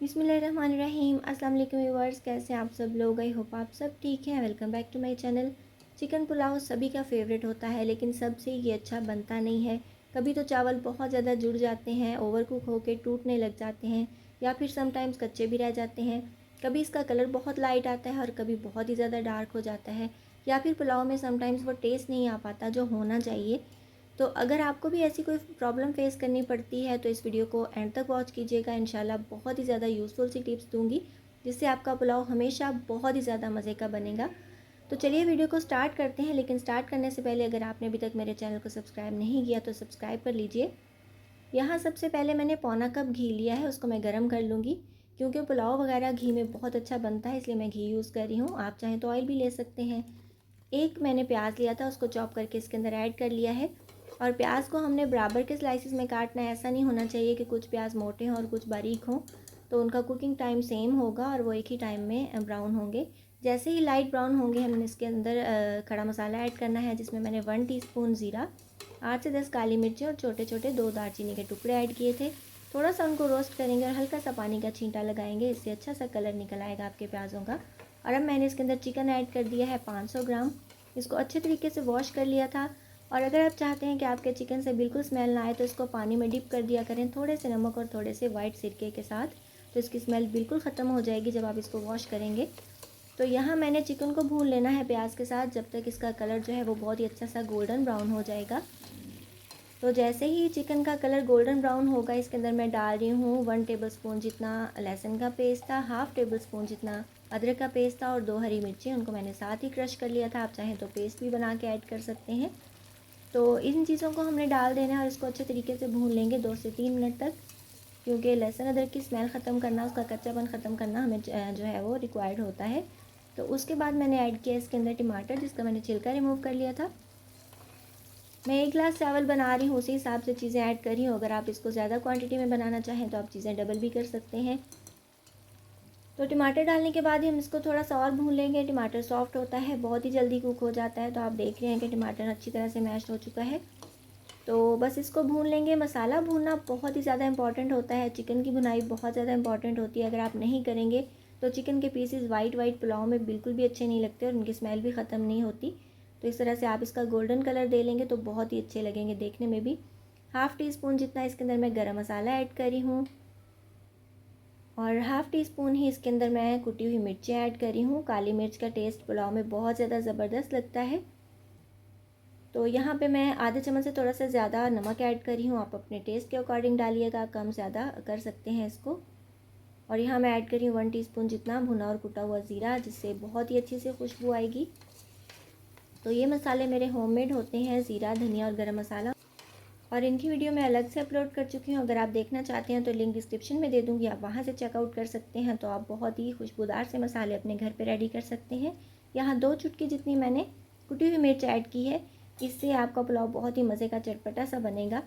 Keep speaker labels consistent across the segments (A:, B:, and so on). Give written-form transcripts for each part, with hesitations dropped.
A: बिस्मिल्लाहिर्रहमानिर्रहीम। अस्सलाम वालेकुम व्यूअर्स, कैसे हैं आप सब लोग। आई होप आप सब ठीक हैं। Welcome back to my channel. Chicken pulao सभी का फेवरेट होता है, लेकिन सबसे ये अच्छा बनता नहीं है। कभी तो चावल बहुत ज़्यादा जुड़ जाते हैं, ओवर कुक होकर टूटने लग जाते हैं, या फिर समटाइम्स कच्चे भी रह जाते हैं। कभी इसका कलर बहुत लाइट आता है और कभी बहुत ही ज़्यादा डार्क हो जाता है, या फिर पुलाव में समटाइम्स वो टेस्ट नहीं आ पाता जो होना चाहिए। तो अगर आपको भी ऐसी कोई प्रॉब्लम फेस करनी पड़ती है तो इस वीडियो को एंड तक वॉच कीजिएगा। इंशाल्लाह बहुत ही ज़्यादा यूज़फुल सी टिप्स दूंगी, जिससे आपका पुलाव हमेशा बहुत ही ज़्यादा मज़े का बनेगा। तो चलिए वीडियो को स्टार्ट करते हैं, लेकिन स्टार्ट करने से पहले अगर आपने अभी तक मेरे चैनल को सब्सक्राइब नहीं किया तो सब्सक्राइब कर लीजिए। यहाँ सबसे पहले मैंने पौना कप घी लिया है, उसको मैं गर्म कर लूँगी। क्योंकि पुलाव वगैरह घी में बहुत अच्छा बनता है, इसलिए मैं घी यूज़ कर रही हूँ। आप चाहें तो ऑयल भी ले सकते हैं। एक मैंने प्याज लिया था, उसको चॉप करके इसके अंदर ऐड कर लिया है। और प्याज को हमने बराबर के स्लाइसिस में काटना है। ऐसा नहीं होना चाहिए कि कुछ प्याज मोटे हों और कुछ बारीक हों, तो उनका कुकिंग टाइम सेम होगा और वो एक ही टाइम में ब्राउन होंगे। जैसे ही लाइट ब्राउन होंगे हमने इसके अंदर खड़ा मसाला ऐड करना है, जिसमें मैंने 1 टीस्पून ज़ीरा, 8 से 10 काली मिर्ची और छोटे छोटे 2 दालचीनी के टुकड़े ऐड किए थे। थोड़ा सा उनको रोस्ट करेंगे और हल्का सा पानी का छींटा लगाएंगे, इससे अच्छा सा कलर निकल आएगा आपके प्याज़ों का। और अब मैंने इसके अंदर चिकन ऐड कर दिया है 500 ग्राम। इसको अच्छे तरीके से वॉश कर लिया था। और अगर आप चाहते हैं कि आपके चिकन से बिल्कुल स्मेल ना आए तो इसको पानी में डिप कर दिया करें, थोड़े से नमक और थोड़े से वाइट सिरके के साथ। तो इसकी स्मेल बिल्कुल ख़त्म हो जाएगी जब आप इसको वॉश करेंगे। तो यहाँ मैंने चिकन को भून लेना है प्याज के साथ, जब तक इसका कलर जो है वो बहुत ही अच्छा सा गोल्डन ब्राउन हो जाएगा। तो जैसे ही चिकन का कलर गोल्डन ब्राउन होगा, इसके अंदर मैं डाल रही हूँ 1 टेबलस्पून जितना लहसुन का पेस्ट था, हाफ़ टेबल स्पून जितना अदरक का पेस्ट था और 2 हरी मिर्ची, उनको मैंने साथ ही क्रश कर लिया था। आप चाहें तो पेस्ट भी बना के ऐड कर सकते हैं। तो इन चीज़ों को हमने डाल देना है और इसको अच्छे तरीके से भून लेंगे 2 से 3 मिनट तक। क्योंकि लहसुन अदरक की स्मेल ख़त्म करना, उसका कच्चापन ख़त्म करना हमें जो है वो रिक्वायर्ड होता है। तो उसके बाद मैंने ऐड किया इसके अंदर टमाटर, जिसका मैंने छिलका रिमूव कर लिया था। मैं 1 गिलास चावल बना रही हूँ, उसी हिसाब से चीज़ें ऐड कर रही हूँ। अगर आप इसको ज़्यादा क्वांटिटी में बनाना चाहें तो आप चीज़ें डबल भी कर सकते हैं। तो टमाटर डालने के बाद ही हम इसको थोड़ा सा और भून लेंगे। टमाटर सॉफ्ट होता है, बहुत ही जल्दी कुक हो जाता है। तो आप देख रहे हैं कि टमाटर अच्छी तरह से मैश हो चुका है। तो बस इसको भून लेंगे। मसाला भूनना बहुत ही ज़्यादा इंपॉर्टेंट होता है। चिकन की भुनाई बहुत ज़्यादा इंपॉर्टेंट होती है। अगर आप नहीं करेंगे तो चिकन के पीसेस वाइट वाइट पुलाव में बिल्कुल भी अच्छे नहीं लगते और उनकी स्मेल भी ख़त्म नहीं होती। तो इस तरह से आप इसका गोल्डन कलर दे लेंगे तो बहुत ही अच्छे लगेंगे देखने में भी। हाफ़ टी स्पून जितना इसके अंदर मैं गरम मसाला ऐड करी हूँ और हाफ़ टी स्पून ही इसके अंदर मैं कुटी हुई मिर्ची ऐड करी हूँ। काली मिर्च का टेस्ट पुलाव में बहुत ज़्यादा ज़बरदस्त लगता है। तो यहाँ पे मैं आधे चम्मच से थोड़ा सा ज़्यादा नमक ऐड करी हूँ। आप अपने टेस्ट के अकॉर्डिंग डालिएगा, कम ज़्यादा कर सकते हैं इसको। और यहाँ मैं ऐड करी हूँ 1 टीस्पून जितना भुना और कुटा हुआ ज़ीरा, जिससे बहुत ही अच्छी से खुशबू आएगी। तो ये मसाले मेरे होममेड होते हैं, ज़ीरा, धनिया और गरम मसाला। और इनकी वीडियो मैं अलग से अपलोड कर चुकी हूँ। अगर आप देखना चाहते हैं तो लिंक डिस्क्रिप्शन में दे दूँगी, आप वहाँ से चेकआउट कर सकते हैं। तो आप बहुत ही खुशबूदार से मसाले अपने घर पर रेडी कर सकते हैं। यहाँ 2 चुटकी जितनी मैंने कुटी हुई मिर्च ऐड की है, इससे आपका पुलाव बहुत ही मज़े का चटपटा सा बनेगा।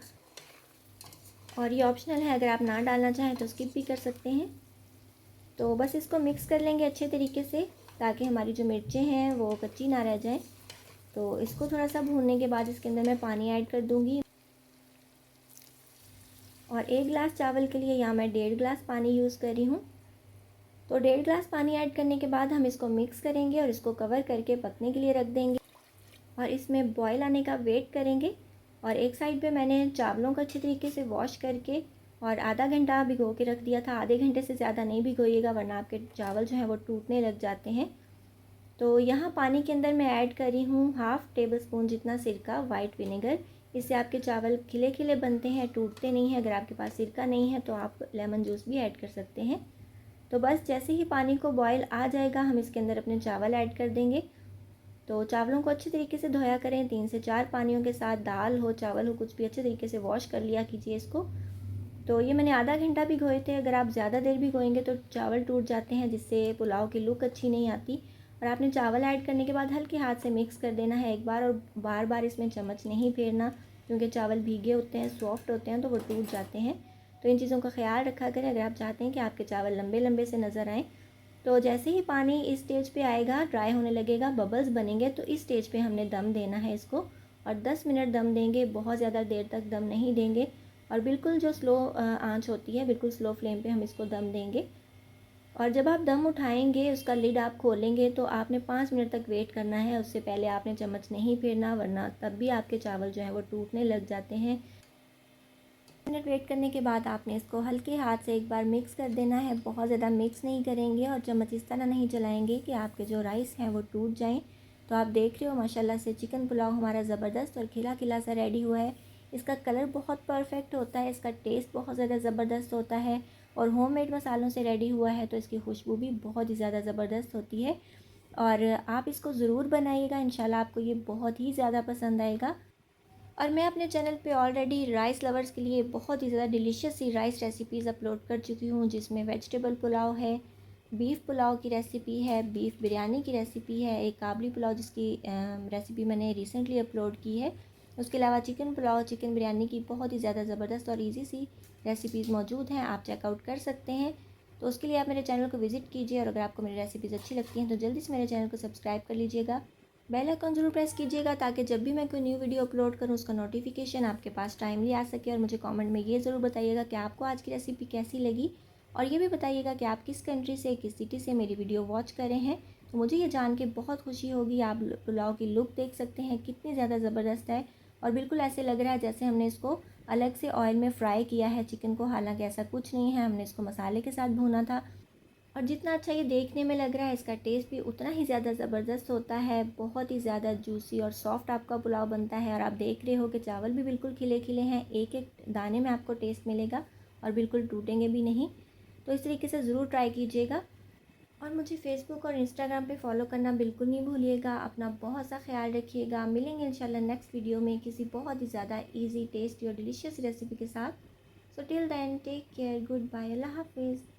A: और ये ऑप्शनल है, अगर आप ना डालना चाहें तो स्किप भी कर सकते हैं। तो बस इसको मिक्स कर लेंगे अच्छे तरीके से, ताकि हमारी जो मिर्चें हैं वो कच्ची ना रह जाएं। तो इसको थोड़ा सा भूनने के बाद इसके अंदर मैं पानी ऐड कर दूँगी। और 1 गिलास चावल के लिए यहाँ मैं 1.5 गिलास पानी यूज़ कर रही हूँ। तो 1.5 गिलास पानी ऐड करने के बाद हम इसको मिक्स करेंगे और इसको कवर करके पकने के लिए रख देंगे और इसमें बॉयल आने का वेट करेंगे। और एक साइड पे मैंने चावलों को अच्छे तरीके से वॉश करके और आधा घंटा भिगो के रख दिया था। आधे घंटे से ज़्यादा नहीं भिगोइएगा, वरना आपके चावल जो हैं वो टूटने लग जाते हैं। तो यहाँ पानी के अंदर मैं ऐड कर रही हूँ हाफ़ टेबल स्पून जितना सिरका, वाइट विनेगर। इससे आपके चावल खिले खिले बनते हैं, टूटते नहीं हैं। अगर आपके पास सिरका नहीं है तो आप लेमन जूस भी ऐड कर सकते हैं। तो बस जैसे ही पानी को बॉयल आ जाएगा, हम इसके अंदर अपने चावल ऐड कर देंगे। तो चावलों को अच्छे तरीके से धोया करें, 3 से 4 पानियों के साथ। दाल हो, चावल हो, कुछ भी अच्छे तरीके से वॉश कर लिया कीजिए इसको। तो ये मैंने आधा घंटा भिगोए थे। अगर आप ज़्यादा देर भिगोएंगे तो चावल टूट जाते हैं, जिससे पुलाव की लुक अच्छी नहीं आती। और आपने चावल ऐड करने के बाद हल्के हाथ से मिक्स कर देना है एक बार, और बार बार इसमें चम्मच नहीं फेरना, क्योंकि चावल भीगे होते हैं, सॉफ्ट होते हैं, तो वो टूट जाते हैं। तो इन चीज़ों का ख्याल रखा करें अगर आप चाहते हैं कि आपके चावल लंबे लंबे से नज़र आएँ। तो जैसे ही पानी इस स्टेज पे आएगा, ड्राई होने लगेगा, बबल्स बनेंगे, तो इस स्टेज पे हमने दम देना है इसको। और 10 मिनट दम देंगे, बहुत ज़्यादा देर तक दम नहीं देंगे। और बिल्कुल जो स्लो आंच होती है, बिल्कुल स्लो फ्लेम पे हम इसको दम देंगे। और जब आप दम उठाएंगे, उसका लिड आप खोलेंगे तो आपने 5 मिनट तक वेट करना है। उससे पहले आपने चम्मच नहीं फेरना, वरना तब भी आपके चावल जो हैं वो टूटने लग जाते हैं। मिनट वेट करने के बाद आपने इसको हल्के हाथ से एक बार मिक्स कर देना है। बहुत ज़्यादा मिक्स नहीं करेंगे और चम्मच इस तरह नहीं चलाएंगे कि आपके जो राइस हैं वो टूट जाएं। तो आप देख रहे हो माशाल्लाह से चिकन पुलाव हमारा ज़बरदस्त और खिला खिला सा रेडी हुआ है। इसका कलर बहुत परफेक्ट होता है, इसका टेस्ट बहुत ज़्यादा ज़बरदस्त होता है और होममेड मसालों से रेडी हुआ है तो इसकी खुशबू भी बहुत ही ज़्यादा ज़बरदस्त होती है। और आप इसको ज़रूर बनाइएगा, इंशाल्लाह आपको ये बहुत ही ज़्यादा पसंद आएगा। और मैं अपने चैनल पे ऑलरेडी राइस लवर्स के लिए बहुत ही ज़्यादा डिलीशियस सी राइस रेसिपीज़ अपलोड कर चुकी हूँ, जिसमें वेजिटेबल पुलाव है, बीफ़ पुलाव की रेसिपी है, बीफ़ बिरयानी की रेसिपी है, एक काबली पुलाव जिसकी रेसिपी मैंने रिसेंटली अपलोड की है। उसके अलावा चिकन पुलाव, चिकन बिरयानी की बहुत ही ज़्यादा ज़बरदस्त और ईजी सी रेसिपीज़ मौजूद हैं, आप चेकआउट कर सकते हैं। तो उसके लिए आप मेरे चैनल को विज़िट कीजिए और अगर आपको मेरी रेसिपीज़ अच्छी लगती हैं तो जल्दी से मेरे चैनल को सब्सक्राइब कर लीजिएगा। बेल आइकन ज़रूर प्रेस कीजिएगा ताकि जब भी मैं कोई न्यू वीडियो अपलोड करूँ उसका नोटिफिकेशन आपके पास टाइमली आ सके। और मुझे कमेंट में ये ज़रूर बताइएगा कि आपको आज की रेसिपी कैसी लगी और ये भी बताइएगा कि आप किस कंट्री से, किस सिटी से मेरी वीडियो वॉच कर रहे हैं। तो मुझे ये जान के बहुत खुशी होगी। आप पुलाव की लुक देख सकते हैं कितनी ज़्यादा ज़बरदस्त है और बिल्कुल ऐसे लग रहा है जैसे हमने इसको अलग से ऑयल में फ्राई किया है चिकन को। हालांकि ऐसा कुछ नहीं है, हमने इसको मसाले के साथ भूना था। और जितना अच्छा ये देखने में लग रहा है, इसका टेस्ट भी उतना ही ज़्यादा ज़बरदस्त होता है। बहुत ही ज़्यादा जूसी और सॉफ्ट आपका पुलाव बनता है और आप देख रहे हो कि चावल भी बिल्कुल खिले खिले हैं, एक एक दाने में आपको टेस्ट मिलेगा और बिल्कुल टूटेंगे भी नहीं। तो इस तरीके से ज़रूर ट्राई कीजिएगा और मुझे फ़ेसबुक और इंस्टाग्राम पे फॉलो करना बिल्कुल नहीं भूलिएगा। अपना बहुत सा ख्याल रखिएगा। मिलेंगे इंशाल्लाह नेक्स्ट वीडियो में किसी बहुत ही ज़्यादा ईजी, टेस्टी और डिलीशियस रेसिपी के साथ। So till then take care, good bye, अल्लाह हाफिज़।